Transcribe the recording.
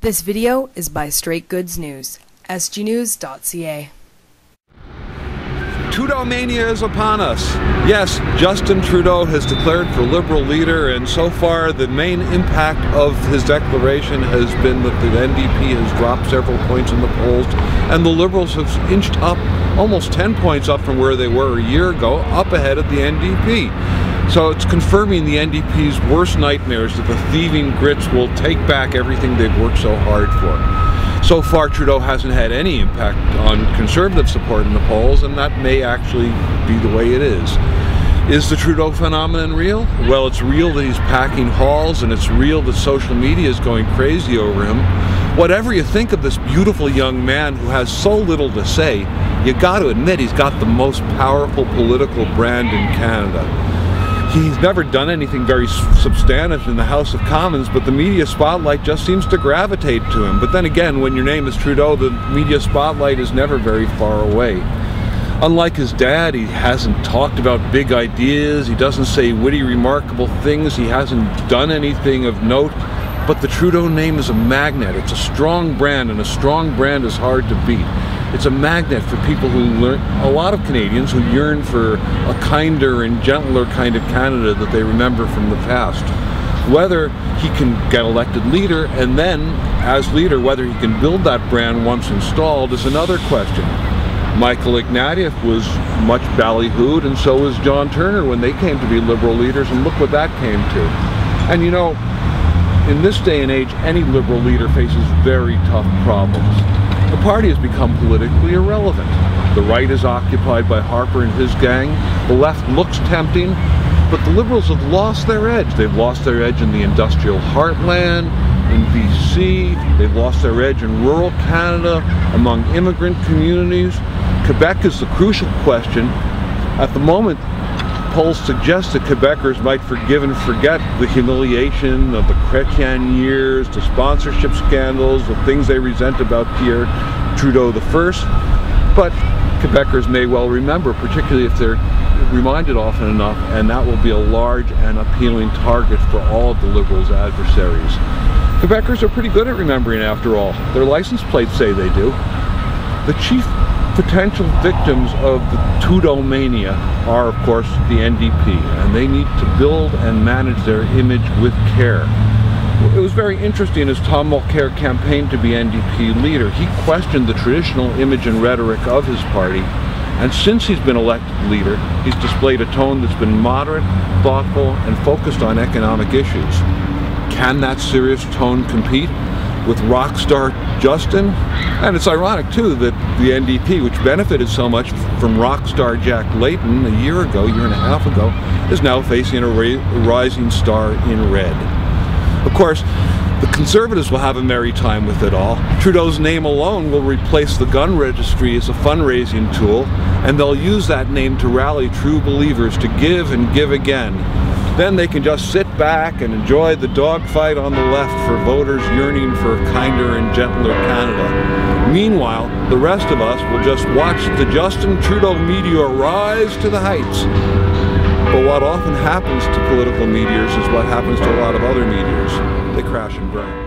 This video is by Straight Goods News, SGNews.ca. Trudeau mania is upon us. Yes, Justin Trudeau has declared for Liberal leader, and so far the main impact of his declaration has been that the NDP has dropped several points in the polls, and the Liberals have inched up almost 10 points up from where they were a year ago, up ahead of the NDP. So it's confirming the NDP's worst nightmares that the thieving Grits will take back everything they've worked so hard for. So far, Trudeau hasn't had any impact on Conservative support in the polls, and that may actually be the way it is. Is the Trudeau phenomenon real? Well, it's real that he's packing halls, and it's real that social media is going crazy over him. Whatever you think of this beautiful young man who has so little to say, you got to admit he's got the most powerful political brand in Canada. He's never done anything very substantive in the House of Commons, but the media spotlight just seems to gravitate to him. But then again, when your name is Trudeau, the media spotlight is never very far away. Unlike his dad, he hasn't talked about big ideas, he doesn't say witty, remarkable things, he hasn't done anything of note. But the Trudeau name is a magnet. It's a strong brand, and a strong brand is hard to beat. It's a magnet for people a lot of Canadians who yearn for a kinder and gentler kind of Canada that they remember from the past. Whether he can get elected leader, and then, as leader, whether he can build that brand once installed is another question. Michael Ignatieff was much ballyhooed, and so was John Turner when they came to be Liberal leaders, and look what that came to. And you know, in this day and age, any Liberal leader faces very tough problems. The party has become politically irrelevant. The right is occupied by Harper and his gang. The left looks tempting, but the Liberals have lost their edge. They've lost their edge in the industrial heartland, in BC. They've lost their edge in rural Canada, among immigrant communities. Quebec is the crucial question. At the moment, polls suggest that Quebecers might forgive and forget the humiliation of the Chrétien years, the sponsorship scandals, the things they resent about Pierre Trudeau I. But Quebecers may well remember, particularly if they're reminded often enough, and that will be a large and appealing target for all of the Liberals' adversaries. Quebecers are pretty good at remembering, after all. Their license plates say they do. The chief potential victims of the Trudeau mania are, of course, the NDP, and they need to build and manage their image with care. It was very interesting as Tom Mulcair campaigned to be NDP leader. He questioned the traditional image and rhetoric of his party, and since he's been elected leader, he's displayed a tone that's been moderate, thoughtful, and focused on economic issues. Can that serious tone compete with rock star Justin? And it's ironic too that the NDP, which benefited so much from rock star Jack Layton a year and a half ago, is now facing a rising star in red. Of course, the Conservatives will have a merry time with it all. Trudeau's name alone will replace the gun registry as a fundraising tool, and they'll use that name to rally true believers to give and give again. Then they can just sit back and enjoy the dogfight on the left for voters yearning for a kinder and gentler Canada. Meanwhile, the rest of us will just watch the Justin Trudeau meteor rise to the heights. But what often happens to political meteors is what happens to a lot of other meteors. They crash and burn.